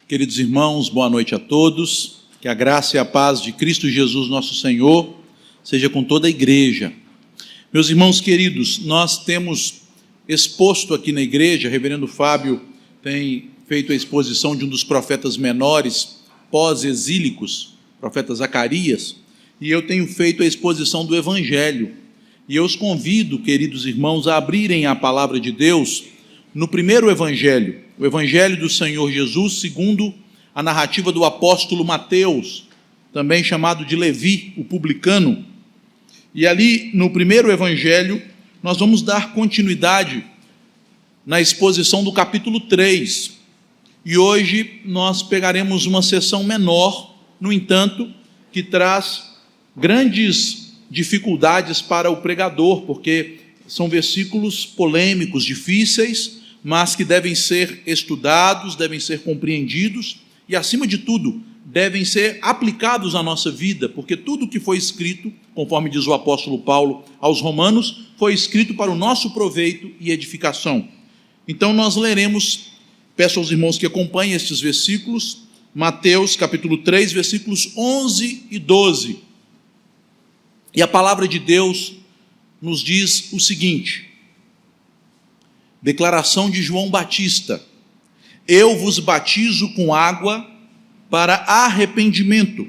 Queridos irmãos, boa noite a todos. Que a graça e a paz de Cristo Jesus, nosso Senhor, seja com toda a igreja. Meus irmãos queridos, nós temos exposto aqui na igreja, reverendo Fábio tem feito a exposição de um dos profetas menores, pós-exílicos, profeta Zacarias, e eu tenho feito a exposição do Evangelho. E eu os convido, queridos irmãos, a abrirem a palavra de Deus no primeiro Evangelho, o Evangelho do Senhor Jesus, segundo a narrativa do apóstolo Mateus, também chamado de Levi, o publicano. E ali, no primeiro Evangelho, nós vamos dar continuidade na exposição do capítulo 3. E hoje nós pegaremos uma seção menor, no entanto, que traz grandes dificuldades para o pregador, porque são versículos polêmicos, difíceis, mas que devem ser estudados, devem ser compreendidos e, acima de tudo, devem ser aplicados à nossa vida, porque tudo que foi escrito, conforme diz o apóstolo Paulo aos Romanos, foi escrito para o nosso proveito e edificação. Então nós leremos, peço aos irmãos que acompanhem estes versículos, Mateus capítulo 3, versículos 11 e 12. E a palavra de Deus nos diz o seguinte: declaração de João Batista: eu vos batizo com água para arrependimento,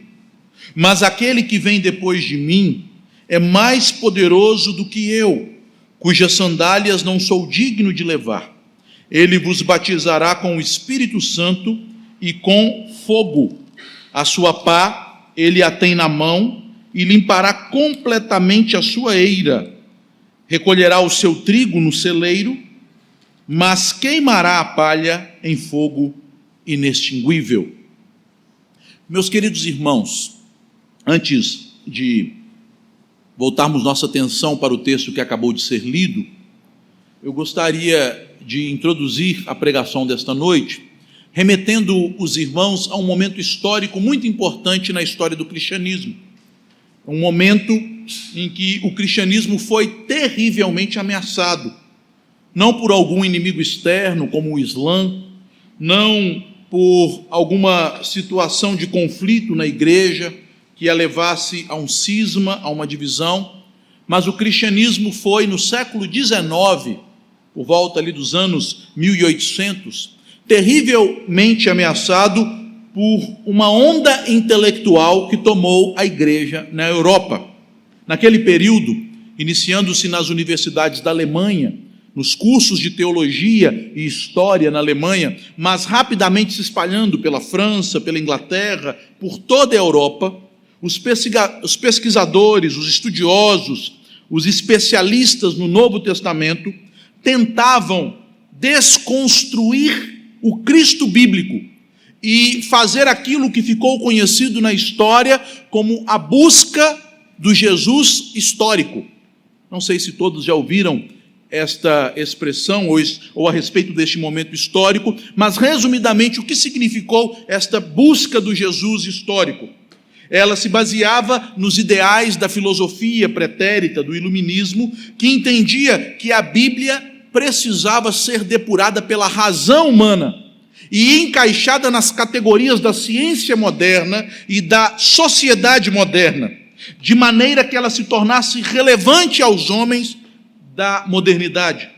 mas aquele que vem depois de mim é mais poderoso do que eu, cujas sandálias não sou digno de levar. Ele vos batizará com o Espírito Santo e com fogo. A sua pá ele a tem na mão e limpará completamente a sua eira. Recolherá o seu trigo no celeiro, mas queimará a palha em fogo inextinguível. Meus queridos irmãos, antes de voltarmos nossa atenção para o texto que acabou de ser lido, eu gostaria de introduzir a pregação desta noite, remetendo os irmãos a um momento histórico muito importante na história do cristianismo. Um momento em que o cristianismo foi terrivelmente ameaçado, não por algum inimigo externo, como o Islã, não por alguma situação de conflito na igreja que a levasse a um cisma, a uma divisão, mas o cristianismo foi, no século XIX, por volta ali dos anos 1800, terrivelmente ameaçado por uma onda intelectual que tomou a igreja na Europa. Naquele período, iniciando-se nas universidades da Alemanha, nos cursos de teologia e história na Alemanha, mas rapidamente se espalhando pela França, pela Inglaterra, por toda a Europa, os pesquisadores, os estudiosos, os especialistas no Novo Testamento tentavam desconstruir o Cristo bíblico e fazer aquilo que ficou conhecido na história como a busca do Jesus histórico. Não sei se todos já ouviram esta expressão ou a respeito deste momento histórico, mas resumidamente o que significou esta busca do Jesus histórico? Ela se baseava nos ideais da filosofia pretérita, do iluminismo, que entendia que a Bíblia precisava ser depurada pela razão humana e encaixada nas categorias da ciência moderna e da sociedade moderna, de maneira que ela se tornasse relevante aos homens da modernidade.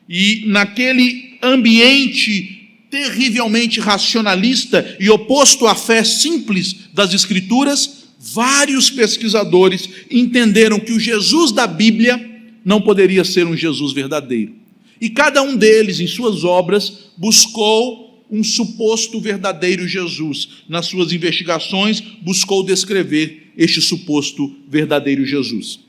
E naquele ambiente terrivelmente racionalista e oposto à fé simples das Escrituras, vários pesquisadores entenderam que o Jesus da Bíblia não poderia ser um Jesus verdadeiro. E cada um deles, em suas obras, buscou um suposto verdadeiro Jesus. Nas suas investigações, buscou descrever este suposto verdadeiro Jesus.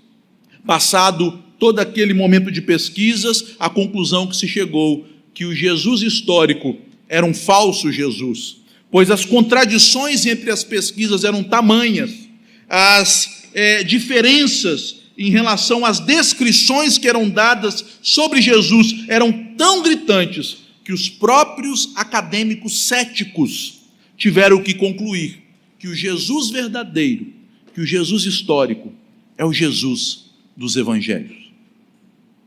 Passado todo aquele momento de pesquisas, a conclusão que se chegou, que o Jesus histórico era um falso Jesus, pois as contradições entre as pesquisas eram tamanhas, as diferenças em relação às descrições que eram dadas sobre Jesus eram tão gritantes que os próprios acadêmicos céticos tiveram que concluir que o Jesus verdadeiro, que o Jesus histórico, é o Jesus dos evangelhos.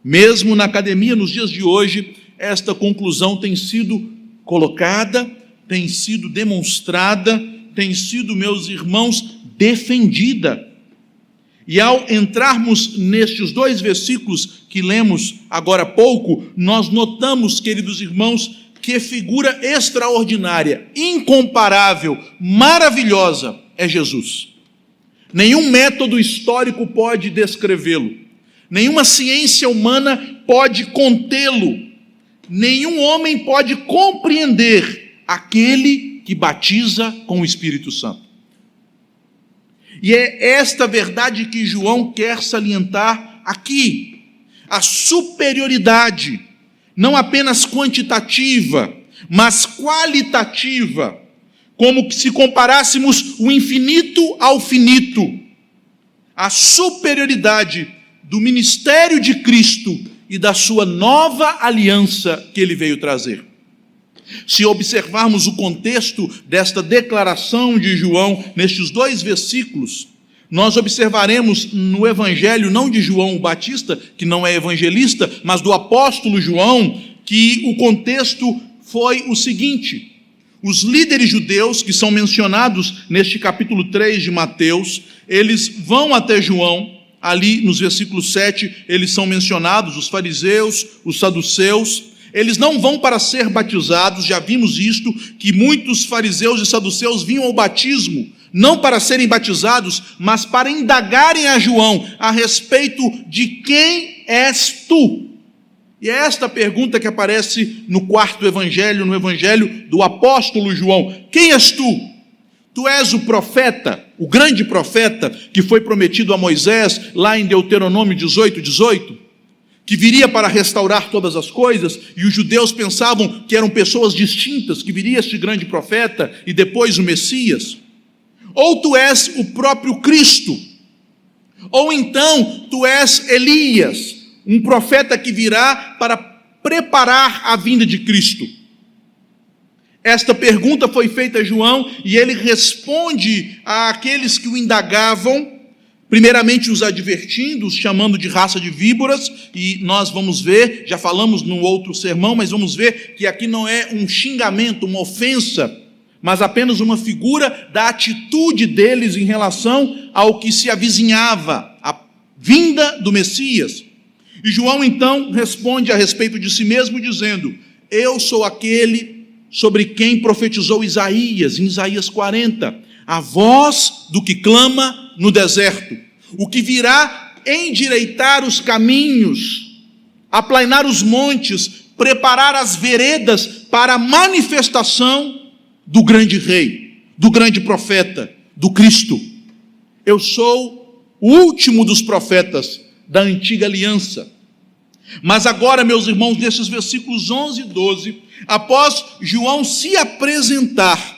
Mesmo na academia, nos dias de hoje, esta conclusão tem sido colocada, tem sido demonstrada, tem sido, meus irmãos, defendida. E ao entrarmos nestes 2 versículos que lemos agora há pouco, nós notamos, queridos irmãos, que figura extraordinária, incomparável, maravilhosa é Jesus. Nenhum método histórico pode descrevê-lo, nenhuma ciência humana pode contê-lo, nenhum homem pode compreender aquele que batiza com o Espírito Santo. E é esta verdade que João quer salientar aqui, a superioridade, não apenas quantitativa, mas qualitativa, como se comparássemos o infinito ao finito, a superioridade do ministério de Cristo e da sua nova aliança que ele veio trazer. Se observarmos o contexto desta declaração de João, nestes 2 versículos, nós observaremos no evangelho, não de João o Batista, que não é evangelista, mas do apóstolo João, que o contexto foi o seguinte: os líderes judeus, que são mencionados neste capítulo 3 de Mateus, eles vão até João, ali nos versículos 7, eles são mencionados, os fariseus, os saduceus. Eles não vão para ser batizados, já vimos isto, que muitos fariseus e saduceus vinham ao batismo, não para serem batizados, mas para indagarem a João a respeito de quem és tu. E é esta pergunta que aparece no 4º evangelho, no evangelho do apóstolo João: quem és tu? Tu és o profeta, o grande profeta que foi prometido a Moisés, lá em Deuteronômio 18:18? Que viria para restaurar todas as coisas, e os judeus pensavam que eram pessoas distintas, que viria este grande profeta e depois o Messias? Ou tu és o próprio Cristo, ou então tu és Elias, um profeta que virá para preparar a vinda de Cristo. Esta pergunta foi feita a João, e ele responde àqueles que o indagavam, primeiramente os advertindo, os chamando de raça de víboras, e nós vamos ver, já falamos no outro sermão, mas vamos ver que aqui não é um xingamento, uma ofensa, mas apenas uma figura da atitude deles em relação ao que se avizinhava, a vinda do Messias. E João então responde a respeito de si mesmo, dizendo: eu sou aquele sobre quem profetizou Isaías, em Isaías 40, a voz do que clama no deserto, o que virá endireitar os caminhos, aplainar os montes, preparar as veredas para a manifestação do grande rei, do grande profeta, do Cristo. Eu sou o último dos profetas da antiga aliança. Mas agora, meus irmãos, nesses versículos 11 e 12, após João se apresentar,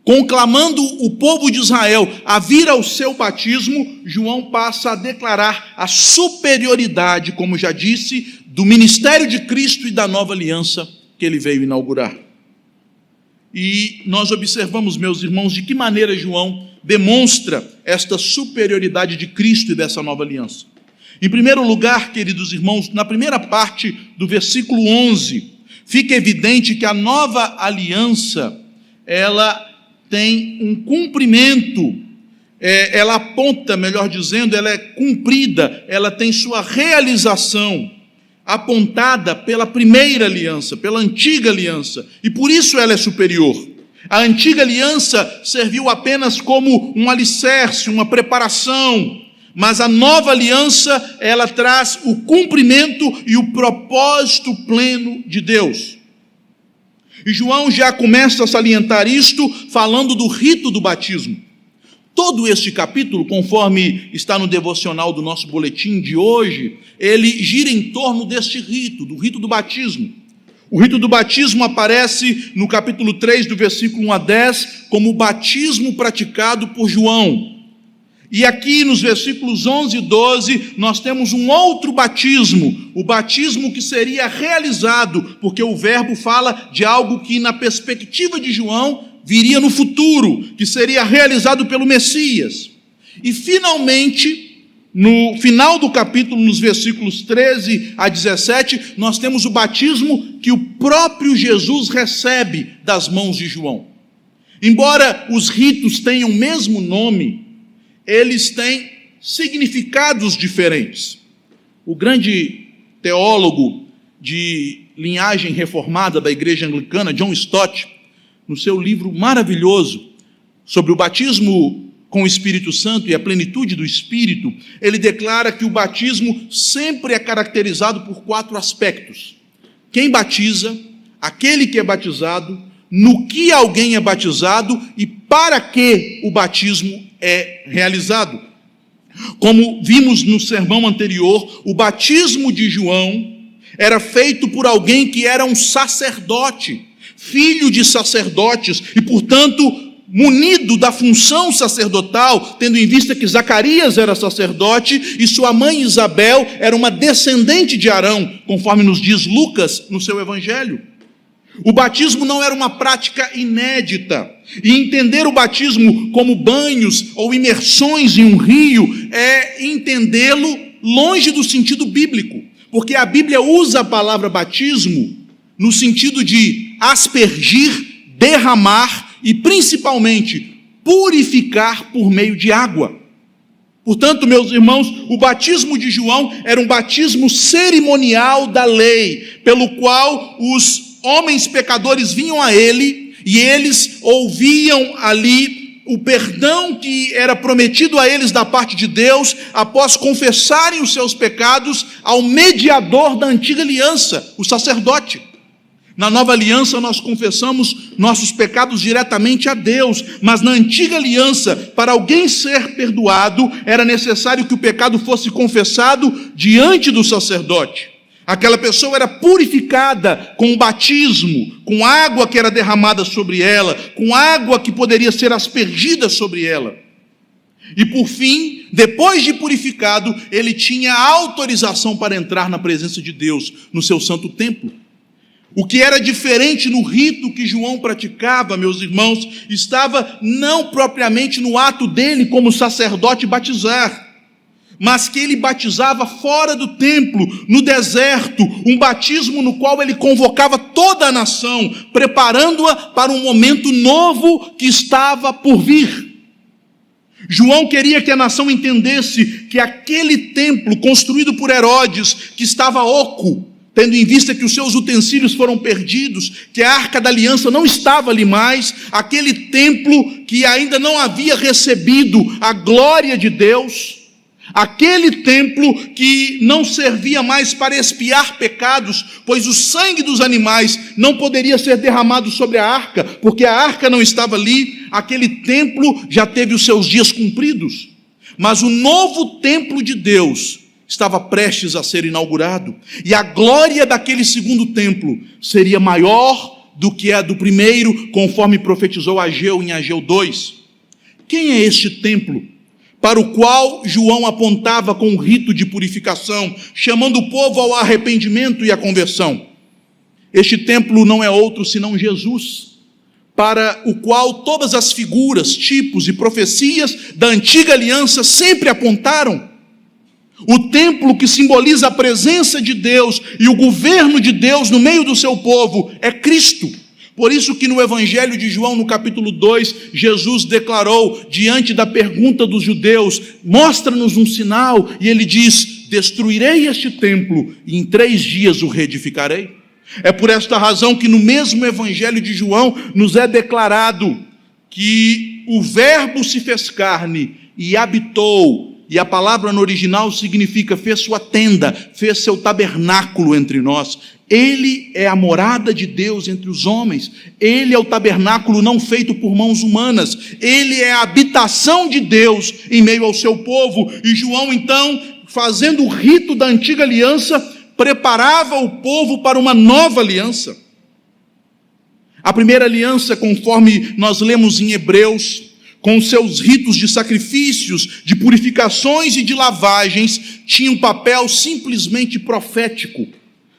conclamando o povo de Israel a vir ao seu batismo, João passa a declarar a superioridade, como já disse, do ministério de Cristo e da nova aliança que ele veio inaugurar. E nós observamos, meus irmãos, de que maneira João demonstra esta superioridade de Cristo e dessa nova aliança. Em primeiro lugar, queridos irmãos, na primeira parte do versículo 11, fica evidente que a nova aliança, ela tem um cumprimento, ela aponta, melhor dizendo, ela é cumprida, ela tem sua realização apontada pela primeira aliança, pela antiga aliança, e por isso ela é superior. A antiga aliança serviu apenas como um alicerce, uma preparação, mas a nova aliança, ela traz o cumprimento e o propósito pleno de Deus. E João já começa a salientar isto, falando do rito do batismo. Todo este capítulo, conforme está no devocional do nosso boletim de hoje, ele gira em torno deste rito, do rito do batismo. O rito do batismo aparece no capítulo 3, do versículo 1 a 10, como o batismo praticado por João. E aqui nos versículos 11 e 12, nós temos um outro batismo, o batismo que seria realizado, porque o verbo fala de algo que, na perspectiva de João, viria no futuro, que seria realizado pelo Messias. E, finalmente, no final do capítulo, nos versículos 13 a 17, nós temos o batismo que o próprio Jesus recebe das mãos de João. Embora os ritos tenham o mesmo nome, eles têm significados diferentes. O grande teólogo de linhagem reformada da Igreja Anglicana, John Stott, no seu livro maravilhoso sobre o batismo com o Espírito Santo e a plenitude do Espírito, ele declara que o batismo sempre é caracterizado por 4 aspectos: quem batiza, aquele que é batizado, no que alguém é batizado e para que o batismo é realizado. Como vimos no sermão anterior, o batismo de João era feito por alguém que era um sacerdote, filho de sacerdotes e, portanto, munido da função sacerdotal, tendo em vista que Zacarias era sacerdote e sua mãe Isabel era uma descendente de Arão, conforme nos diz Lucas no seu evangelho. O batismo não era uma prática inédita, e entender o batismo como banhos ou imersões em um rio é entendê-lo longe do sentido bíblico, porque a Bíblia usa a palavra batismo no sentido de aspergir, derramar e principalmente purificar por meio de água. Portanto, meus irmãos, o batismo de João era um batismo cerimonial da lei, pelo qual os homens pecadores vinham a ele e eles ouviam ali o perdão que era prometido a eles da parte de Deus, após confessarem os seus pecados ao mediador da antiga aliança, o sacerdote. Na nova aliança nós confessamos nossos pecados diretamente a Deus, mas na antiga aliança, para alguém ser perdoado, era necessário que o pecado fosse confessado diante do sacerdote. Aquela pessoa era purificada com o batismo, com água que era derramada sobre ela, com água que poderia ser aspergida sobre ela. E por fim, depois de purificado, ele tinha autorização para entrar na presença de Deus, no seu santo templo. O que era diferente no rito que João praticava, meus irmãos, estava não propriamente no ato dele como sacerdote batizar, mas que ele batizava fora do templo, no deserto, um batismo no qual ele convocava toda a nação, preparando-a para um momento novo que estava por vir. João queria que a nação entendesse que aquele templo construído por Herodes, que estava oco, tendo em vista que os seus utensílios foram perdidos, que a Arca da Aliança não estava ali mais, aquele templo que ainda não havia recebido a glória de Deus, aquele templo que não servia mais para expiar pecados, pois o sangue dos animais não poderia ser derramado sobre a arca, porque a arca não estava ali, aquele templo já teve os seus dias cumpridos. Mas o novo templo de Deus estava prestes a ser inaugurado, e a glória daquele segundo templo seria maior do que a do primeiro, conforme profetizou Ageu em Ageu 2. Quem é este templo para o qual João apontava com o rito de purificação, chamando o povo ao arrependimento e à conversão? Este templo não é outro senão Jesus, para o qual todas as figuras, tipos e profecias da antiga aliança sempre apontaram. O templo que simboliza a presença de Deus e o governo de Deus no meio do seu povo é Cristo. Por isso que no Evangelho de João, no capítulo 2, Jesus declarou, diante da pergunta dos judeus, mostra-nos um sinal, e ele diz, destruirei este templo e em 3 dias o reedificarei. É por esta razão que no mesmo Evangelho de João nos é declarado que o verbo se fez carne e habitou. E a palavra no original significa fez sua tenda, fez seu tabernáculo entre nós. Ele é a morada de Deus entre os homens. Ele é o tabernáculo não feito por mãos humanas. Ele é a habitação de Deus em meio ao seu povo. E João, então, fazendo o rito da antiga aliança, preparava o povo para uma nova aliança. A primeira aliança, conforme nós lemos em Hebreus, com seus ritos de sacrifícios, de purificações e de lavagens, tinha um papel simplesmente profético,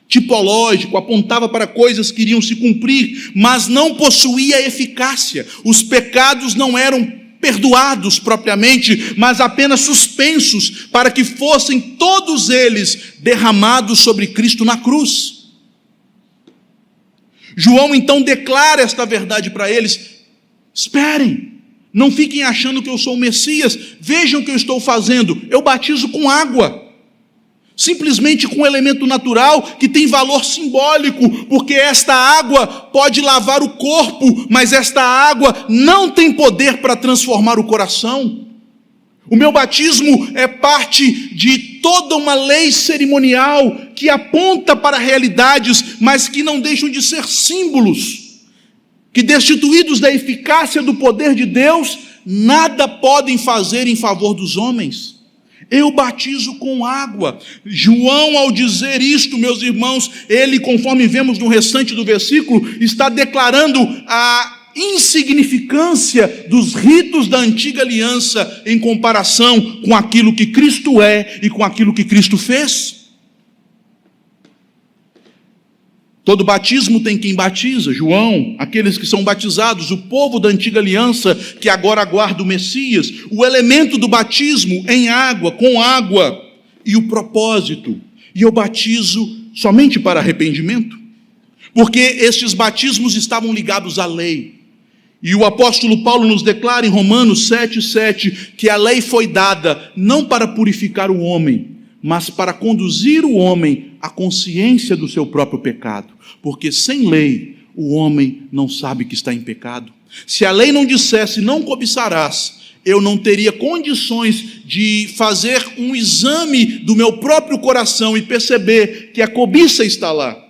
tipológico, apontava para coisas que iriam se cumprir, mas não possuía eficácia. Os pecados não eram perdoados propriamente, mas apenas suspensos, para que fossem todos eles derramados sobre Cristo na cruz. João então declara esta verdade para eles: esperem, não fiquem achando que eu sou o Messias, vejam o que eu estou fazendo, eu batizo com água, simplesmente com um elemento natural que tem valor simbólico, porque esta água pode lavar o corpo, mas esta água não tem poder para transformar o coração. O meu batismo é parte de toda uma lei cerimonial que aponta para realidades, mas que não deixam de ser símbolos, que destituídos da eficácia do poder de Deus, nada podem fazer em favor dos homens. Eu batizo com água. João, ao dizer isto, meus irmãos, ele, conforme vemos no restante do versículo, está declarando a insignificância dos ritos da antiga aliança em comparação com aquilo que Cristo é e com aquilo que Cristo fez. Todo batismo tem quem batiza, João, aqueles que são batizados, o povo da antiga aliança que agora aguarda o Messias, o elemento do batismo em água, com água, e o propósito. E eu batizo somente para arrependimento, porque estes batismos estavam ligados à lei. E o apóstolo Paulo nos declara em Romanos 7,7 que a lei foi dada não para purificar o homem, mas para conduzir o homem à consciência do seu próprio pecado. Porque sem lei, o homem não sabe que está em pecado. Se a lei não dissesse, não cobiçarás, eu não teria condições de fazer um exame do meu próprio coração e perceber que a cobiça está lá.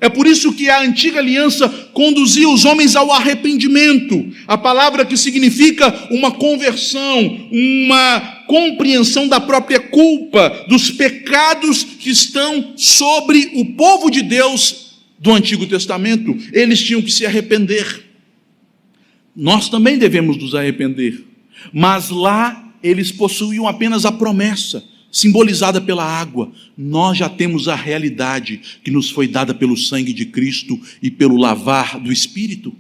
É por isso que a antiga aliança conduzia os homens ao arrependimento, a palavra que significa uma conversão, uma compreensão da própria culpa, dos pecados que estão sobre o povo de Deus do Antigo Testamento. Eles tinham que se arrepender. Nós também devemos nos arrepender, mas lá eles possuíam apenas a promessa, simbolizada pela água. Nós já temos a realidade que nos foi dada pelo sangue de Cristo e pelo lavar do Espírito.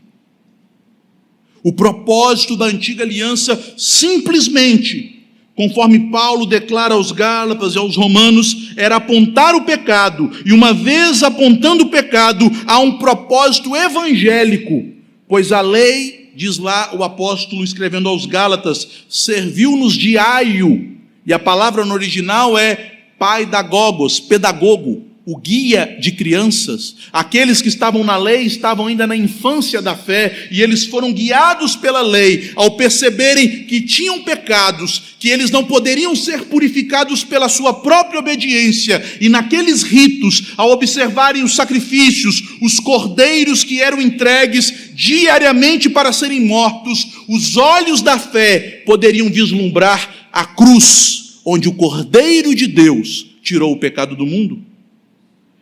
O propósito da antiga aliança simplesmente, conforme Paulo declara aos Gálatas e aos Romanos, era apontar o pecado, e uma vez apontando o pecado, há um propósito evangélico, pois a lei, diz lá o apóstolo escrevendo aos Gálatas, serviu-nos de aio. E a palavra no original é paidagogos, pedagogo, o guia de crianças. Aqueles que estavam na lei estavam ainda na infância da fé, e eles foram guiados pela lei, ao perceberem que tinham pecados, que eles não poderiam ser purificados pela sua própria obediência, e naqueles ritos, ao observarem os sacrifícios, os cordeiros que eram entregues diariamente para serem mortos, os olhos da fé poderiam vislumbrar a cruz, onde o Cordeiro de Deus tirou o pecado do mundo.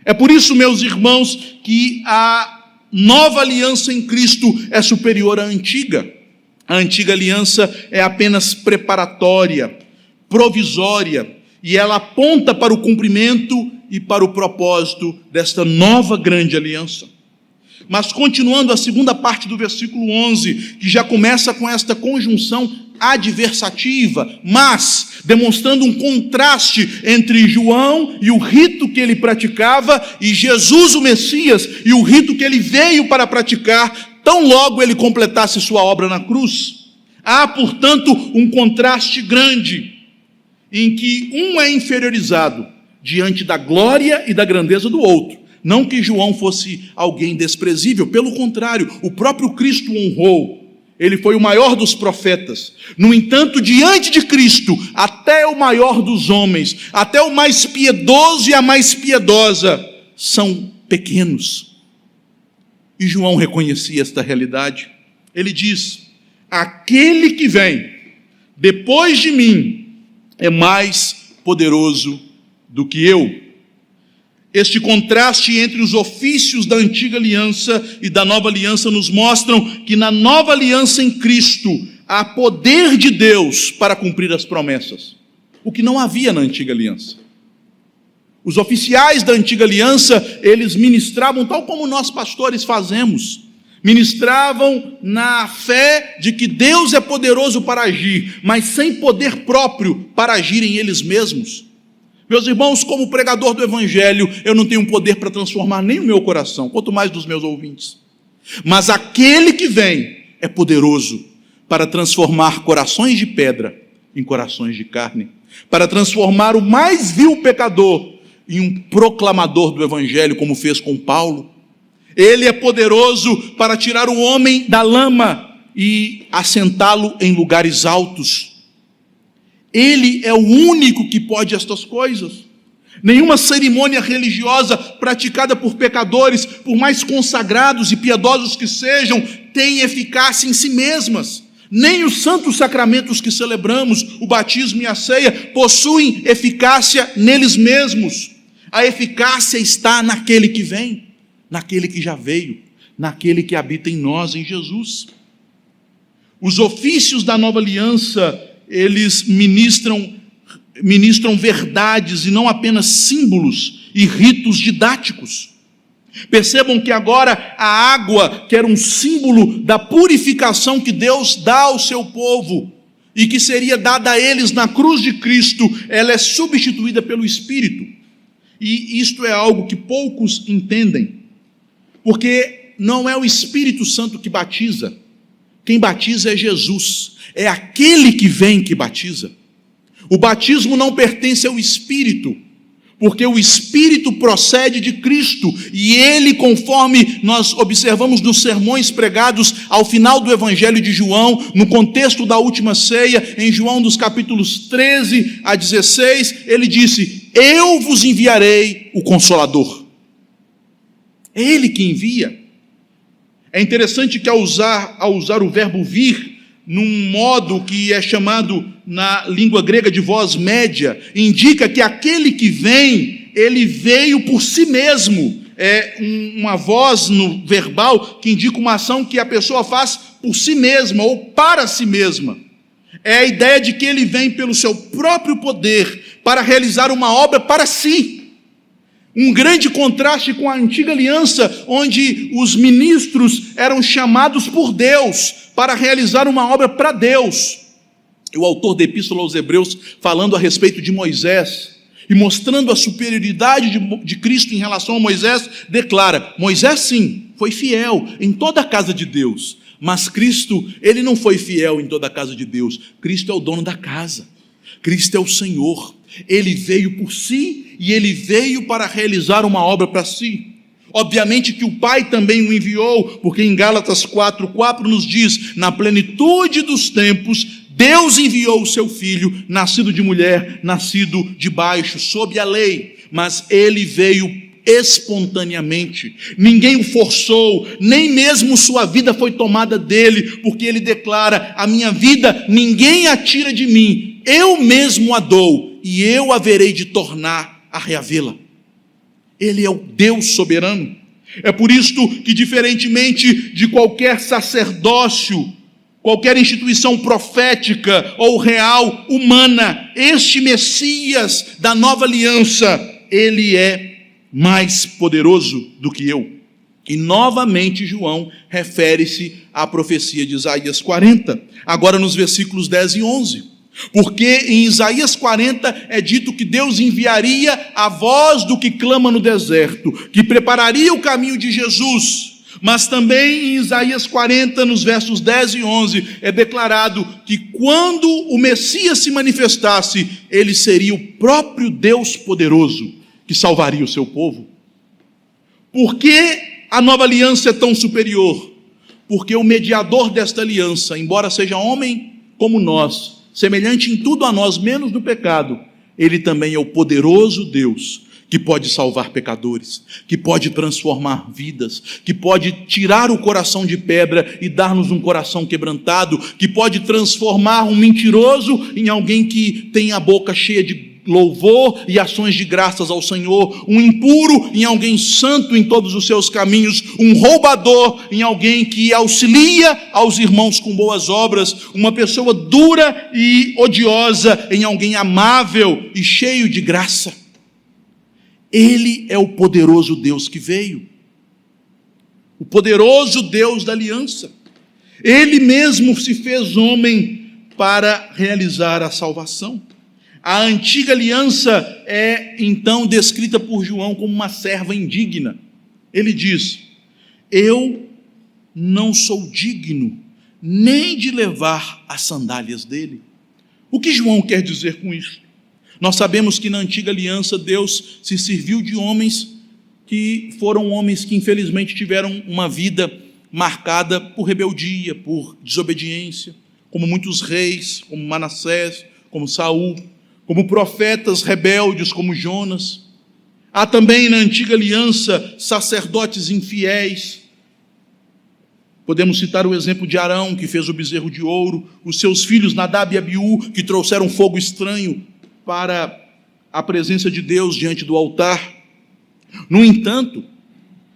É por isso, meus irmãos, que a nova aliança em Cristo é superior à antiga. A antiga aliança é apenas preparatória, provisória, e ela aponta para o cumprimento e para o propósito desta nova grande aliança. Mas continuando a segunda parte do versículo 11, que já começa com esta conjunção adversativa, mas demonstrando um contraste entre João e o rito que ele praticava, e Jesus, o Messias, e o rito que ele veio para praticar, tão logo ele completasse sua obra na cruz. Há, portanto, um contraste grande, em que um é inferiorizado diante da glória e da grandeza do outro. Não que João fosse alguém desprezível, pelo contrário, o próprio Cristo o honrou. Ele foi o maior dos profetas. No entanto, diante de Cristo, até o maior dos homens, até o mais piedoso e a mais piedosa, são pequenos. E João reconhecia esta realidade. Ele diz: aquele que vem depois de mim é mais poderoso do que eu. Este contraste entre os ofícios da antiga aliança e da nova aliança nos mostram que na nova aliança em Cristo há poder de Deus para cumprir as promessas, o que não havia na antiga aliança. Os oficiais da antiga aliança, eles ministravam tal como nós pastores fazemos, Ministravam na fé de que Deus é poderoso para agir, mas sem poder próprio para agir em eles mesmos. Meus irmãos, como pregador do Evangelho, eu não tenho poder para transformar nem o meu coração, quanto mais dos meus ouvintes. Mas aquele que vem é poderoso para transformar corações de pedra em corações de carne, para transformar o mais vil pecador em um proclamador do Evangelho, como fez com Paulo. Ele é poderoso para tirar o homem da lama e assentá-lo em lugares altos. Ele é o único que pode estas coisas. Nenhuma cerimônia religiosa praticada por pecadores, por mais consagrados e piedosos que sejam, tem eficácia em si mesmas. Nem os santos sacramentos que celebramos, o batismo e a ceia, possuem eficácia neles mesmos. A eficácia está naquele que vem, naquele que já veio, naquele que habita em nós, em Jesus. Os ofícios da nova aliança, eles ministram verdades e não apenas símbolos e ritos didáticos. Percebam que agora a água, que era um símbolo da purificação que Deus dá ao seu povo e que seria dada a eles na cruz de Cristo, ela é substituída pelo Espírito. E isto é algo que poucos entendem, porque não é o Espírito Santo que batiza. Quem batiza é Jesus, é aquele que vem que batiza. O batismo não pertence ao Espírito, porque o Espírito procede de Cristo, e ele, conforme nós observamos nos sermões pregados ao final do Evangelho de João, no contexto da última ceia, em João dos capítulos 13 a 16, ele disse: eu vos enviarei o Consolador. É ele que envia. É interessante que ao usar o verbo vir, num modo que é chamado na língua grega de voz média, indica que aquele que vem, ele veio por si mesmo. É uma voz no verbal que indica uma ação que a pessoa faz por si mesma ou para si mesma. É a ideia de que ele vem pelo seu próprio poder para realizar uma obra para si. Um grande contraste com a antiga aliança, onde os ministros eram chamados por Deus para realizar uma obra para Deus. E o autor da Epístola aos Hebreus, falando a respeito de Moisés e mostrando a superioridade de Cristo em relação a Moisés, declara: Moisés sim, foi fiel em toda a casa de Deus, mas Cristo, ele não foi fiel em toda a casa de Deus. Cristo é o dono da casa, Cristo é o Senhor. Ele veio por si e ele veio para realizar uma obra para si. Obviamente que o Pai também o enviou, porque em Gálatas 4:4 nos diz: na plenitude dos tempos, Deus enviou o seu Filho, nascido de mulher, nascido de baixo, sob a lei, mas ele veio espontaneamente. Ninguém o forçou, nem mesmo sua vida foi tomada dele, porque ele declara: a minha vida ninguém a tira de mim, eu mesmo a dou, e eu haverei de tornar a reavê-la. Ele é o Deus soberano. É por isto que, diferentemente de qualquer sacerdócio, qualquer instituição profética ou real, humana, este Messias da nova aliança, ele é mais poderoso do que eu. E novamente João refere-se à profecia de Isaías 40, agora nos versículos 10 e 11. Porque em Isaías 40 é dito que Deus enviaria a voz do que clama no deserto, que prepararia o caminho de Jesus. Mas também em Isaías 40, nos versos 10 e 11, é declarado que quando o Messias se manifestasse, ele seria o próprio Deus poderoso que salvaria o seu povo. Por que a nova aliança é tão superior? Porque o mediador desta aliança, embora seja homem como nós, semelhante em tudo a nós, menos no pecado, ele também é o poderoso Deus, que pode salvar pecadores, que pode transformar vidas, que pode tirar o coração de pedra e dar-nos um coração quebrantado, que pode transformar um mentiroso em alguém que tem a boca cheia de louvor e ações de graças ao Senhor, um impuro em alguém santo em todos os seus caminhos, um roubador em alguém que auxilia aos irmãos com boas obras, uma pessoa dura e odiosa em alguém amável e cheio de graça. Ele é o poderoso Deus que veio. o poderoso Deus da aliança. Ele mesmo se fez homem para realizar a salvação. A antiga aliança é então descrita por João como uma serva indigna. Ele diz: eu não sou digno nem de levar as sandálias dele. O que João quer dizer com isso? Nós sabemos que na antiga aliança Deus se serviu de homens que foram homens que infelizmente tiveram uma vida marcada por rebeldia, por desobediência, como muitos reis, como Manassés, como Saul, como profetas rebeldes, como Jonas. Há também na antiga aliança sacerdotes infiéis. Podemos citar o exemplo de Arão, que fez o bezerro de ouro, os seus filhos Nadab e Abiú, que trouxeram fogo estranho para a presença de Deus diante do altar. No entanto,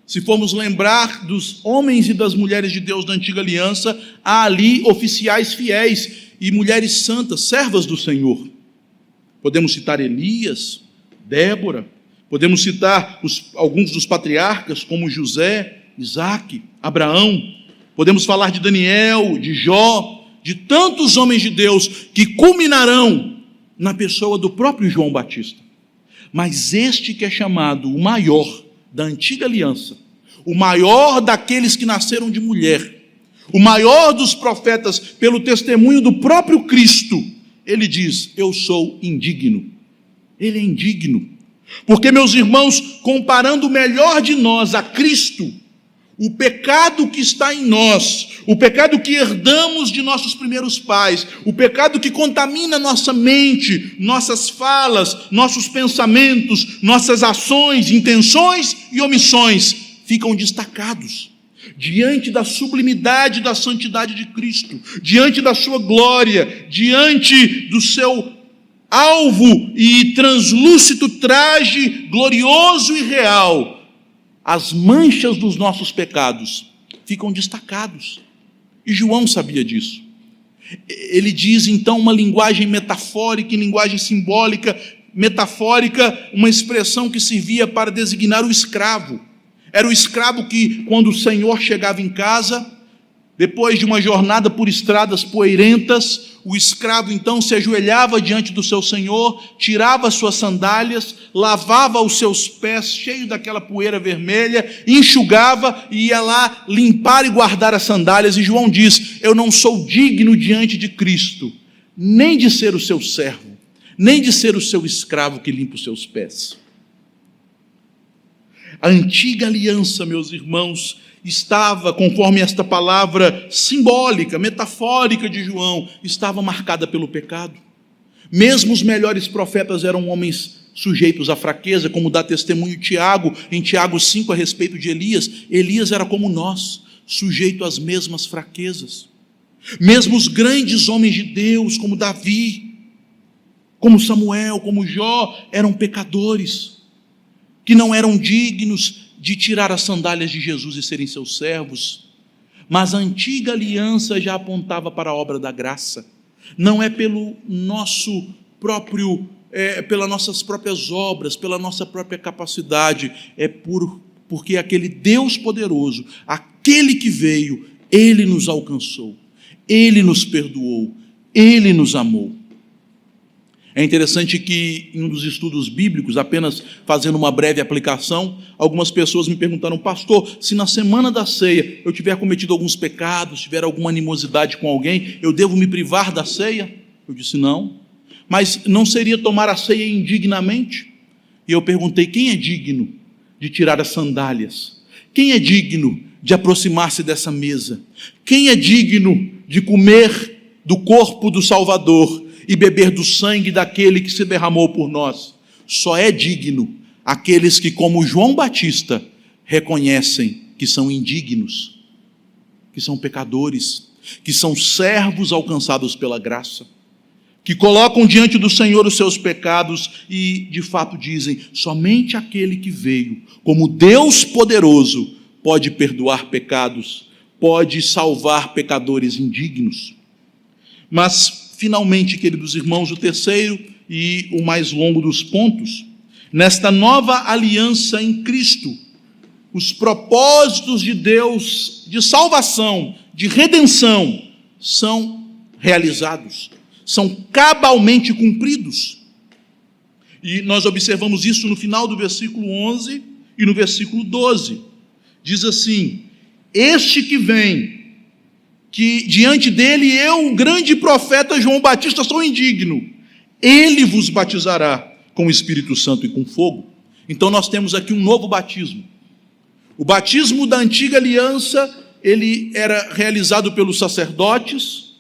se formos lembrar dos homens e das mulheres de Deus da antiga aliança, há ali oficiais fiéis e mulheres santas, servas do Senhor. Podemos citar Elias, Débora, podemos citar alguns dos patriarcas, como José, Isaque, Abraão. Podemos falar de Daniel, de Jó, de tantos homens de Deus que culminarão na pessoa do próprio João Batista. Mas este que é chamado o maior da antiga aliança, o maior daqueles que nasceram de mulher, o maior dos profetas pelo testemunho do próprio Cristo, ele diz: eu sou indigno. Ele é indigno. Porque, meus irmãos, comparando o melhor de nós a Cristo, o pecado que está em nós, o pecado que herdamos de nossos primeiros pais, o pecado que contamina nossa mente, nossas falas, nossos pensamentos, nossas ações, intenções e omissões, ficam destacados diante da sublimidade da santidade de Cristo, diante da sua glória, diante do seu alvo e translúcido traje glorioso e real. As manchas dos nossos pecados ficam destacados. E João sabia disso. Ele diz então uma linguagem metafórica e linguagem simbólica. Metafórica, uma expressão que servia para designar o escravo. Era o escravo que, quando o Senhor chegava em casa, depois de uma jornada por estradas poeirentas, o escravo então se ajoelhava diante do seu Senhor, tirava as suas sandálias, lavava os seus pés cheios daquela poeira vermelha, enxugava e ia lá limpar e guardar as sandálias. E João diz: eu não sou digno diante de Cristo, nem de ser o seu servo, nem de ser o seu escravo que limpa os seus pés. A antiga aliança, meus irmãos, estava, conforme esta palavra simbólica, metafórica de João, estava marcada pelo pecado. Mesmo os melhores profetas eram homens sujeitos à fraqueza, como dá testemunho Tiago, em Tiago 5, a respeito de Elias. Elias era como nós, sujeito às mesmas fraquezas. Mesmo os grandes homens de Deus, como Davi, como Samuel, como Jó, eram pecadores, que não eram dignos de tirar as sandálias de Jesus e serem seus servos. Mas a antiga aliança já apontava para a obra da graça. Não é pelo nosso próprio, pelas nossas próprias obras, pela nossa própria capacidade, é porque aquele Deus poderoso, aquele que veio, Ele nos alcançou, Ele nos perdoou, Ele nos amou. É interessante que em um dos estudos bíblicos, apenas fazendo uma breve aplicação, algumas pessoas me perguntaram: pastor, se na semana da ceia eu tiver cometido alguns pecados, tiver alguma animosidade com alguém, eu devo me privar da ceia? Eu disse: não. Mas não seria tomar a ceia indignamente? E eu perguntei: quem é digno de tirar as sandálias? Quem é digno de aproximar-se dessa mesa? Quem é digno de comer do corpo do Salvador e beber do sangue daquele que se derramou por nós? Só é digno aqueles que, como João Batista, reconhecem que são indignos, que são pecadores, que são servos alcançados pela graça, que colocam diante do Senhor os seus pecados e, de fato, dizem: somente aquele que veio como Deus poderoso pode perdoar pecados, pode salvar pecadores indignos. Mas, finalmente, queridos irmãos, o terceiro e o mais longo dos pontos: nesta nova aliança em Cristo, os propósitos de Deus de salvação, de redenção, são realizados, são cabalmente cumpridos. E nós observamos isso no final do versículo 11 e no versículo 12. Diz assim: este que vem, que diante dele eu, o grande profeta João Batista, sou indigno, ele vos batizará com o Espírito Santo e com fogo. Então nós temos aqui um novo batismo. O batismo da antiga aliança, ele era realizado pelos sacerdotes,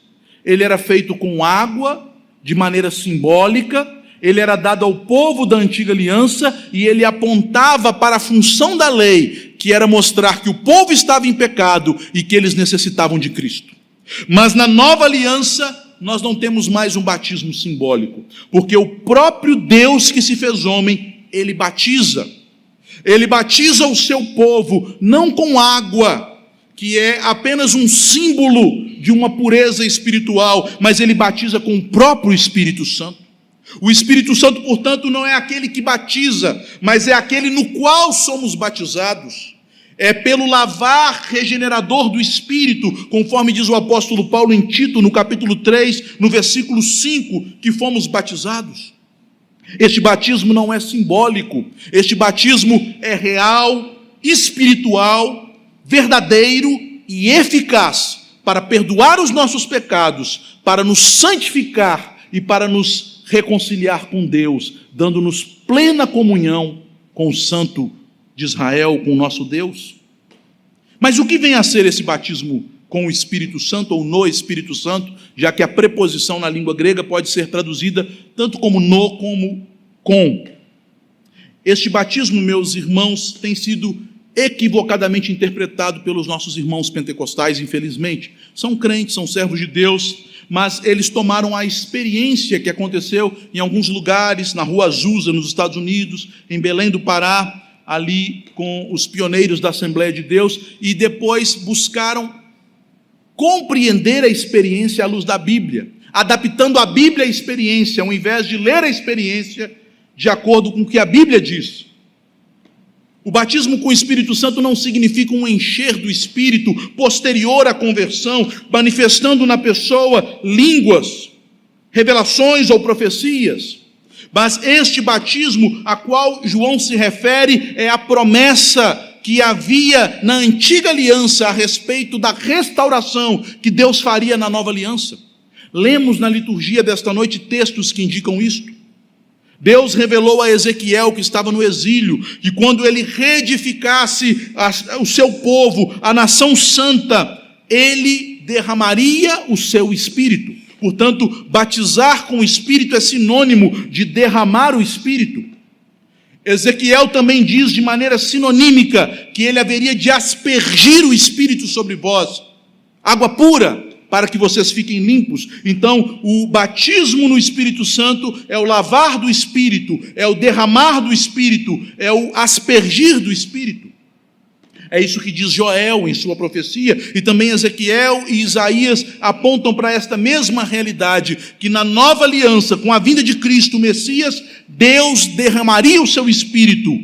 ele era feito com água, de maneira simbólica, ele era dado ao povo da antiga aliança e ele apontava para a função da lei, que era mostrar que o povo estava em pecado e que eles necessitavam de Cristo. Mas na nova aliança, nós não temos mais um batismo simbólico, porque o próprio Deus que se fez homem, ele batiza o seu povo, não com água, que é apenas um símbolo de uma pureza espiritual, mas ele batiza com o próprio Espírito Santo. O Espírito Santo, portanto, não é aquele que batiza, mas é aquele no qual somos batizados. É pelo lavar regenerador do Espírito, conforme diz o apóstolo Paulo em Tito, no capítulo 3, no versículo 5, que fomos batizados. Este batismo não é simbólico, este batismo é real, espiritual, verdadeiro e eficaz para perdoar os nossos pecados, para nos santificar e para nos reconciliar com Deus, dando-nos plena comunhão com o Santo de Israel, com o nosso Deus. Mas o que vem a ser esse batismo com o Espírito Santo ou no Espírito Santo, já que a preposição na língua grega pode ser traduzida tanto como no como com? Este batismo, meus irmãos, tem sido equivocadamente interpretado pelos nossos irmãos pentecostais, infelizmente. São crentes, são servos de Deus, mas eles tomaram a experiência que aconteceu em alguns lugares, na Rua Azusa, nos Estados Unidos, em Belém do Pará, ali com os pioneiros da Assembleia de Deus, e depois buscaram compreender a experiência à luz da Bíblia, adaptando a Bíblia à experiência, ao invés de ler a experiência de acordo com o que a Bíblia diz. O batismo com o Espírito Santo não significa um encher do Espírito posterior à conversão, manifestando na pessoa línguas, revelações ou profecias. Mas este batismo a qual João se refere é a promessa que havia na antiga aliança a respeito da restauração que Deus faria na nova aliança. Lemos na liturgia desta noite textos que indicam isto. Deus revelou a Ezequiel, que estava no exílio, que quando ele reedificasse o seu povo, a nação santa, ele derramaria o seu Espírito. Portanto, batizar com o Espírito é sinônimo de derramar o Espírito. Ezequiel também diz de maneira sinonímica que ele haveria de aspergir o Espírito sobre vós, água pura, para que vocês fiquem limpos. Então, o batismo no Espírito Santo é o lavar do Espírito, é o derramar do Espírito, é o aspergir do Espírito. É isso que diz Joel em sua profecia, e também Ezequiel e Isaías apontam para esta mesma realidade, que na nova aliança, com a vinda de Cristo, o Messias, Deus derramaria o seu Espírito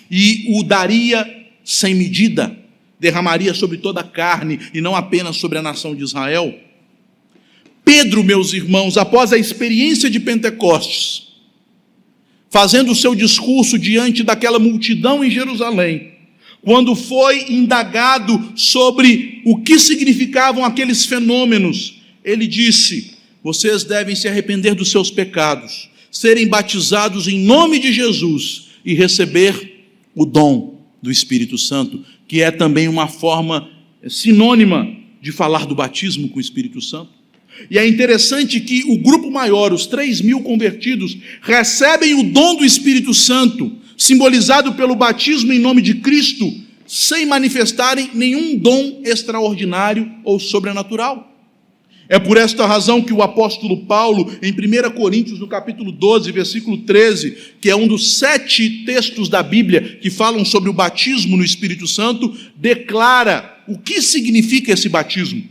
e o daria sem medida, derramaria sobre toda a carne e não apenas sobre a nação de Israel. Pedro, meus irmãos, após a experiência de Pentecostes, fazendo o seu discurso diante daquela multidão em Jerusalém, quando foi indagado sobre o que significavam aqueles fenômenos, ele disse: vocês devem se arrepender dos seus pecados, serem batizados em nome de Jesus e receber o dom do Espírito Santo, que é também uma forma sinônima de falar do batismo com o Espírito Santo. E é interessante que o grupo maior, os 3.000 convertidos, recebem o dom do Espírito Santo, simbolizado pelo batismo em nome de Cristo, sem manifestarem nenhum dom extraordinário ou sobrenatural. É por esta razão que o apóstolo Paulo, em 1 Coríntios, no capítulo 12, versículo 13, que é um dos 7 textos da Bíblia que falam sobre o batismo no Espírito Santo, declara o que significa esse batismo.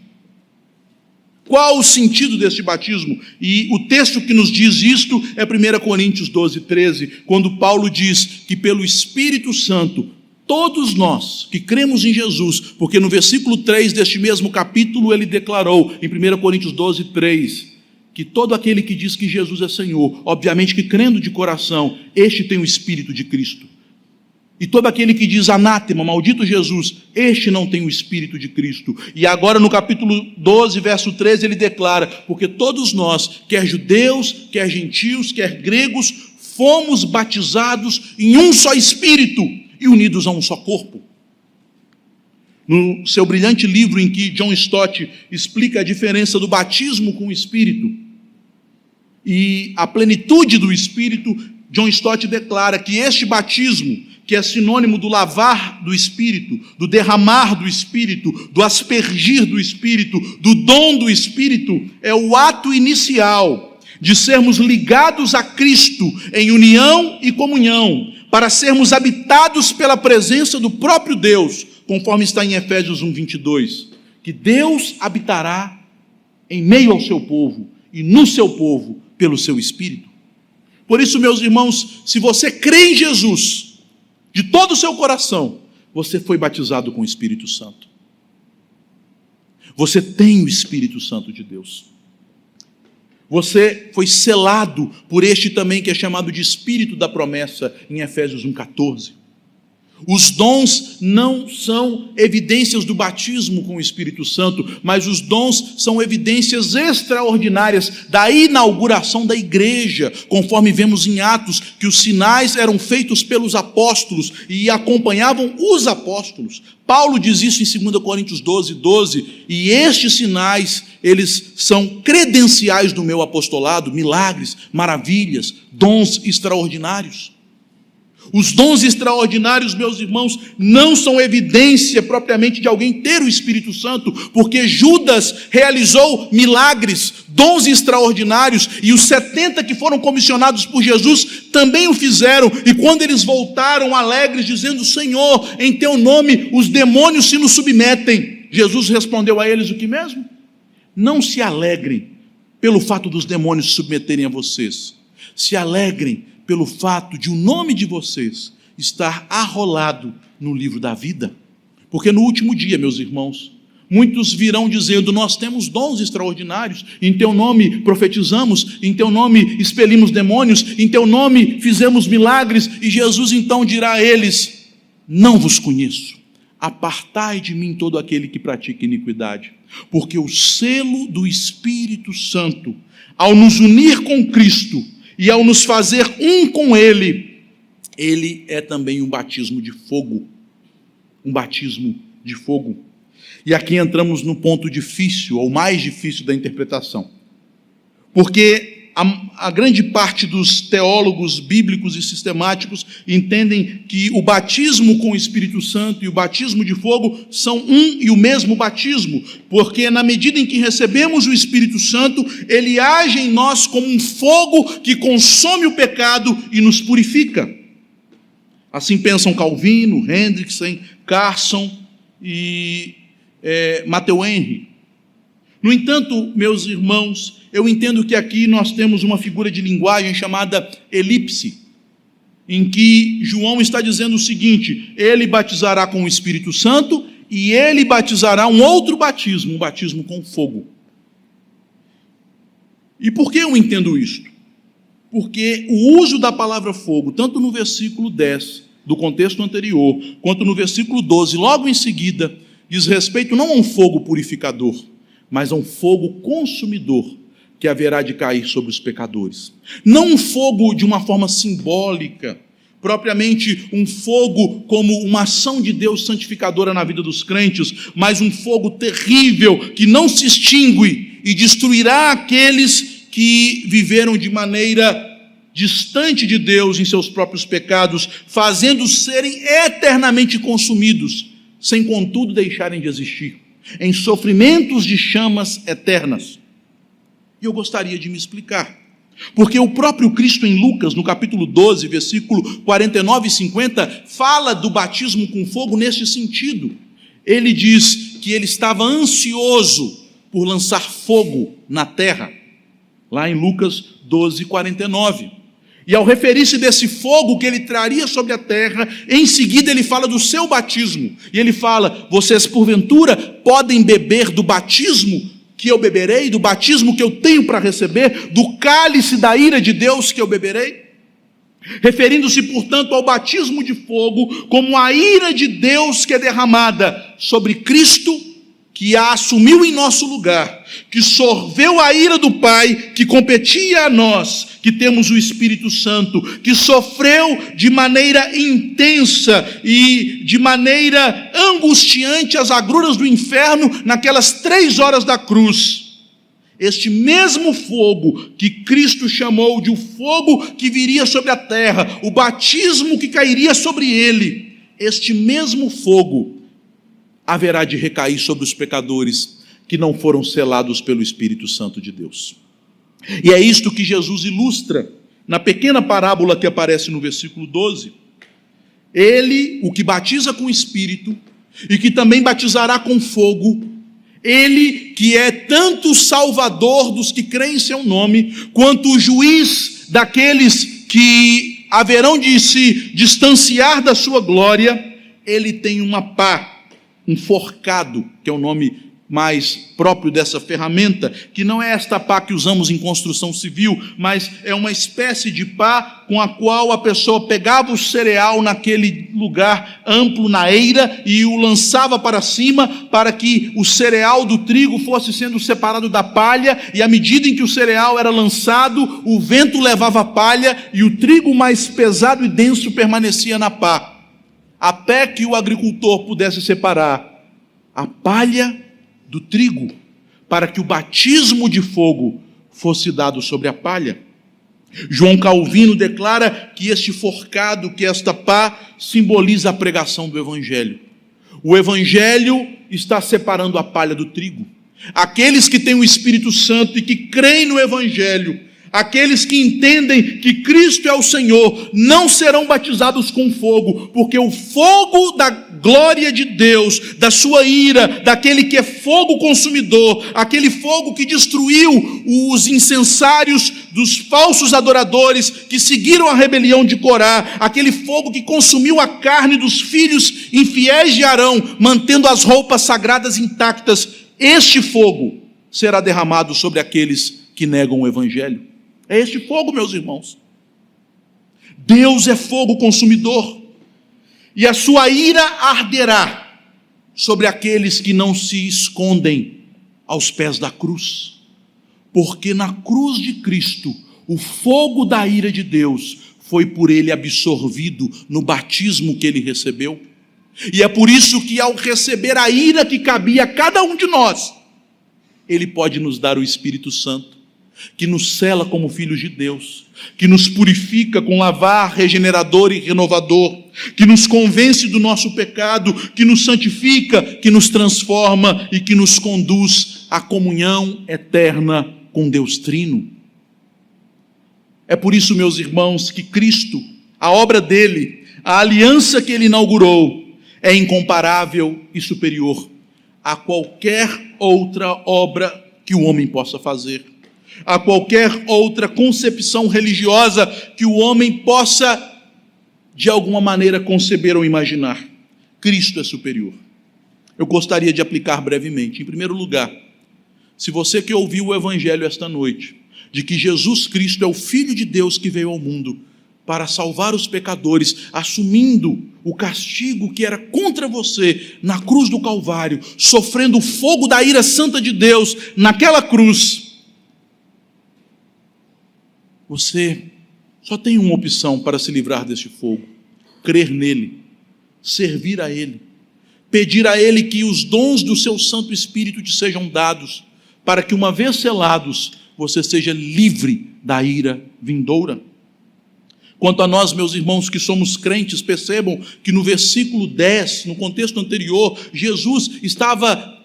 Qual o sentido deste batismo? E o texto que nos diz isto é 1 Coríntios 12, 13, quando Paulo diz que pelo Espírito Santo todos nós que cremos em Jesus, porque no versículo 3 deste mesmo capítulo ele declarou, em 1 Coríntios 12, 3, que todo aquele que diz que Jesus é Senhor, obviamente que crendo de coração, este tem o Espírito de Cristo. E todo aquele que diz anátema, maldito Jesus, este não tem o Espírito de Cristo. E agora no capítulo 12, verso 13, ele declara, porque todos nós, quer judeus, quer gentios, quer gregos, fomos batizados em um só Espírito e unidos a um só corpo. No seu brilhante livro em que John Stott explica a diferença do batismo com o Espírito e a plenitude do Espírito, John Stott declara que este batismo, que é sinônimo do lavar do Espírito, do derramar do Espírito, do aspergir do Espírito, do dom do Espírito, é o ato inicial de sermos ligados a Cristo em união e comunhão, para sermos habitados pela presença do próprio Deus, conforme está em Efésios 1, 22, que Deus habitará em meio ao seu povo e no seu povo pelo seu Espírito. Por isso, meus irmãos, se você crê em Jesus de todo o seu coração, você foi batizado com o Espírito Santo. Você tem o Espírito Santo de Deus. Você foi selado por este também que é chamado de Espírito da promessa, em Efésios 1,14. Os dons não são evidências do batismo com o Espírito Santo, mas os dons são evidências extraordinárias da inauguração da igreja, conforme vemos em Atos, que os sinais eram feitos pelos apóstolos e acompanhavam os apóstolos. Paulo diz isso em 2 Coríntios 12, 12, e estes sinais, eles são credenciais do meu apostolado, milagres, maravilhas, dons extraordinários. Os dons extraordinários, meus irmãos, não são evidência propriamente de alguém ter o Espírito Santo, porque Judas realizou milagres, dons extraordinários, e os 70 que foram comissionados por Jesus também o fizeram, e quando eles voltaram alegres, dizendo: Senhor, em teu nome os demônios se nos submetem, Jesus respondeu a eles o que mesmo? Não se alegrem pelo fato dos demônios se submeterem a vocês, se alegrem pelo fato de o nome de vocês estar arrolado no livro da vida. Porque no último dia, meus irmãos, muitos virão dizendo: nós temos dons extraordinários, em teu nome profetizamos, em teu nome expelimos demônios, em teu nome fizemos milagres, e Jesus então dirá a eles: não vos conheço, apartai de mim todo aquele que pratica iniquidade. Porque o selo do Espírito Santo, ao nos unir com Cristo, e ao nos fazer um com Ele, Ele é também um batismo de fogo. Um batismo de fogo. E aqui entramos no ponto difícil, ou mais difícil da interpretação. Porque a grande parte dos teólogos bíblicos e sistemáticos entendem que o batismo com o Espírito Santo e o batismo de fogo são um e o mesmo batismo, porque na medida em que recebemos o Espírito Santo, ele age em nós como um fogo que consome o pecado e nos purifica. Assim pensam Calvino, Hendrickson, Carson e Matthew Henry. No entanto, meus irmãos, eu entendo que aqui nós temos uma figura de linguagem chamada elipse, em que João está dizendo o seguinte: ele batizará com o Espírito Santo e ele batizará um outro batismo, um batismo com fogo. E por que eu entendo isto? Porque o uso da palavra fogo, tanto no versículo 10 do contexto anterior, quanto no versículo 12, logo em seguida, diz respeito não a um fogo purificador, mas a um fogo consumidor que haverá de cair sobre os pecadores. Não um fogo de uma forma simbólica, propriamente um fogo como uma ação de Deus santificadora na vida dos crentes, mas um fogo terrível que não se extingue e destruirá aqueles que viveram de maneira distante de Deus em seus próprios pecados, fazendo-os serem eternamente consumidos, sem contudo deixarem de existir, em sofrimentos de chamas eternas. E eu gostaria de me explicar, porque o próprio Cristo em Lucas, no capítulo 12, versículo 49 e 50, fala do batismo com fogo neste sentido. Ele diz que ele estava ansioso por lançar fogo na terra, lá em Lucas 12, 49. E ao referir-se desse fogo que ele traria sobre a terra, em seguida ele fala do seu batismo. E ele fala: vocês porventura podem beber do batismo que eu beberei, do batismo que eu tenho para receber, do cálice da ira de Deus que eu beberei? Referindo-se, portanto, ao batismo de fogo como a ira de Deus que é derramada sobre Cristo, que a assumiu em nosso lugar, que sorveu a ira do Pai, que competia a nós, que temos o Espírito Santo, que sofreu de maneira intensa e de maneira angustiante as agruras do inferno naquelas 3 horas da cruz. Este mesmo fogo que Cristo chamou de o fogo que viria sobre a terra, o batismo que cairia sobre ele, este mesmo fogo haverá de recair sobre os pecadores que não foram selados pelo Espírito Santo de Deus. E é isto que Jesus ilustra na pequena parábola que aparece no versículo 12. Ele, o que batiza com o Espírito e que também batizará com fogo, ele que é tanto o salvador dos que creem em seu nome, quanto o juiz daqueles que haverão de se distanciar da sua glória, ele tem uma pá, um forcado, que é o nome mais próprio dessa ferramenta, que não é esta pá que usamos em construção civil, mas é uma espécie de pá com a qual a pessoa pegava o cereal naquele lugar amplo na eira e o lançava para cima para que o cereal do trigo fosse sendo separado da palha, e à medida em que o cereal era lançado, o vento levava a palha e o trigo mais pesado e denso permanecia na pá, até que o agricultor pudesse separar a palha do trigo, para que o batismo de fogo fosse dado sobre a palha. João Calvino declara que este forcado, que esta pá, simboliza a pregação do Evangelho. O Evangelho está separando a palha do trigo. Aqueles que têm o Espírito Santo e que creem no Evangelho, aqueles que entendem que Cristo é o Senhor, não serão batizados com fogo, porque o fogo da glória de Deus, da sua ira, daquele que é fogo consumidor, aquele fogo que destruiu os incensários dos falsos adoradores que seguiram a rebelião de Corá, aquele fogo que consumiu a carne dos filhos infiéis de Arão, mantendo as roupas sagradas intactas, este fogo será derramado sobre aqueles que negam o Evangelho. É este fogo, meus irmãos. Deus é fogo consumidor, e a sua ira arderá sobre aqueles que não se escondem aos pés da cruz, porque na cruz de Cristo, o fogo da ira de Deus foi por ele absorvido no batismo que ele recebeu, e é por isso que ao receber a ira que cabia a cada um de nós, ele pode nos dar o Espírito Santo, que nos sela como filhos de Deus, que nos purifica com lavar regenerador e renovador, que nos convence do nosso pecado, que nos santifica, que nos transforma e que nos conduz à comunhão eterna com Deus Trino. É por isso, meus irmãos, que Cristo, a obra dele, a aliança que ele inaugurou, é incomparável e superior a qualquer outra obra que o homem possa fazer, a qualquer outra concepção religiosa que o homem possa, de alguma maneira, conceber ou imaginar. Cristo é superior. Eu gostaria de aplicar brevemente. Em primeiro lugar, se você que ouviu o Evangelho esta noite, de que Jesus Cristo é o Filho de Deus que veio ao mundo para salvar os pecadores, assumindo o castigo que era contra você na cruz do Calvário, sofrendo o fogo da ira santa de Deus naquela cruz, você só tem uma opção para se livrar deste fogo: crer nele, servir a ele, pedir a ele que os dons do seu Santo Espírito te sejam dados, para que, uma vez selados, você seja livre da ira vindoura. Quanto a nós, meus irmãos, que somos crentes, percebam que no versículo 10, no contexto anterior, Jesus estava,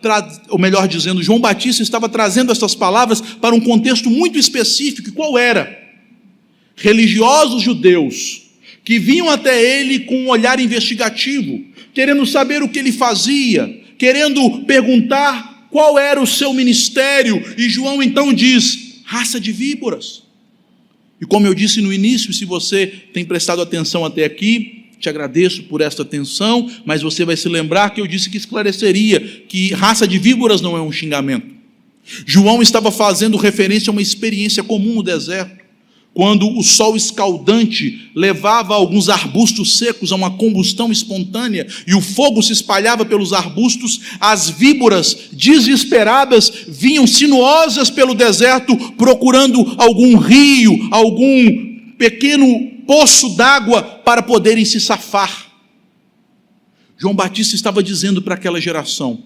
ou melhor dizendo, João Batista estava trazendo essas palavras para um contexto muito específico. E qual era? Religiosos judeus que vinham até ele com um olhar investigativo, querendo saber o que ele fazia, querendo perguntar qual era o seu ministério. E João então diz: raça de víboras, E como eu disse no início, se você tem prestado atenção até aqui, te agradeço por esta atenção, mas você vai se lembrar que eu disse que esclareceria que raça de víboras não é um xingamento. João estava fazendo referência a uma experiência comum no deserto, quando o sol escaldante levava alguns arbustos secos a uma combustão espontânea e o fogo se espalhava pelos arbustos, as víboras desesperadas vinham sinuosas pelo deserto procurando algum rio, algum pequeno poço d'água para poderem se safar. João Batista estava dizendo para aquela geração: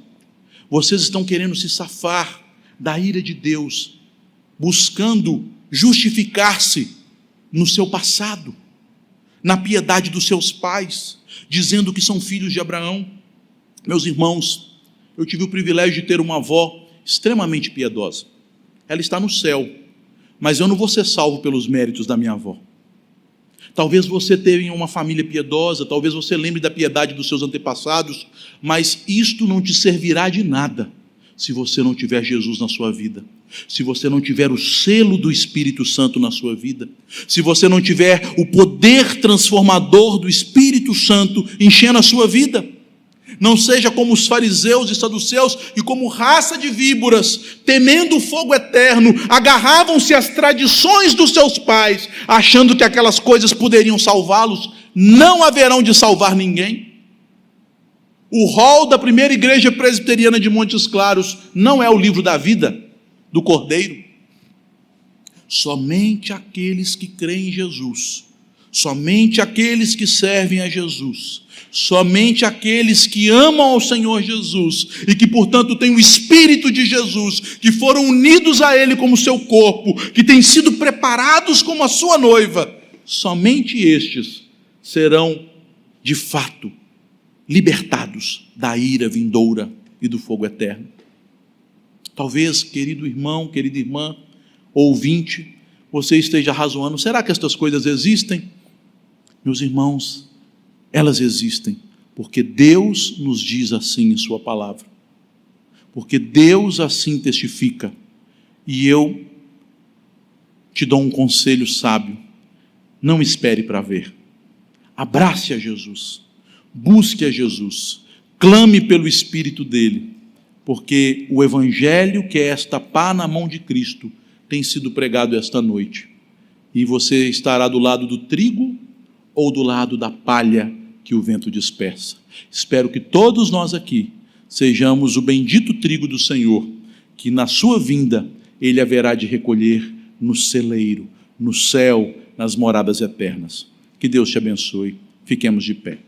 vocês estão querendo se safar da ira de Deus, buscando justificar-se no seu passado, na piedade dos seus pais, dizendo que são filhos de Abraão. Meus irmãos, eu tive o privilégio de ter uma avó extremamente piedosa. Ela está no céu, mas eu não vou ser salvo pelos méritos da minha avó. Talvez você tenha uma família piedosa, talvez você lembre da piedade dos seus antepassados, mas isto não te servirá de nada se você não tiver Jesus na sua vida, se você não tiver o selo do Espírito Santo na sua vida, se você não tiver o poder transformador do Espírito Santo enchendo a sua vida. Não seja como os fariseus e saduceus, que como raça de víboras, temendo o fogo eterno, agarravam-se às tradições dos seus pais, achando que aquelas coisas poderiam salvá-los. Não haverão de salvar ninguém. O rol da primeira igreja presbiteriana de Montes Claros não é o livro da vida do Cordeiro. Somente aqueles que creem em Jesus, somente aqueles que servem a Jesus, somente aqueles que amam ao Senhor Jesus e que, portanto, têm o Espírito de Jesus, que foram unidos a Ele como seu corpo, que têm sido preparados como a sua noiva, somente estes serão, de fato, libertados da ira vindoura e do fogo eterno. Talvez, querido irmão, querida irmã, ouvinte, você esteja razoando: será que estas coisas existem? Meus irmãos, elas existem, porque Deus nos diz assim em sua palavra, porque Deus assim testifica. E eu te dou um conselho sábio: não espere para ver, abrace a Jesus, busque a Jesus, clame pelo Espírito dele, porque o Evangelho, que é esta pá na mão de Cristo, tem sido pregado esta noite, e você estará do lado do trigo ou do lado da palha que o vento dispersa. Espero que todos nós aqui sejamos o bendito trigo do Senhor, que na sua vinda Ele haverá de recolher no celeiro, no céu, nas moradas eternas. Que Deus te abençoe. Fiquemos de pé.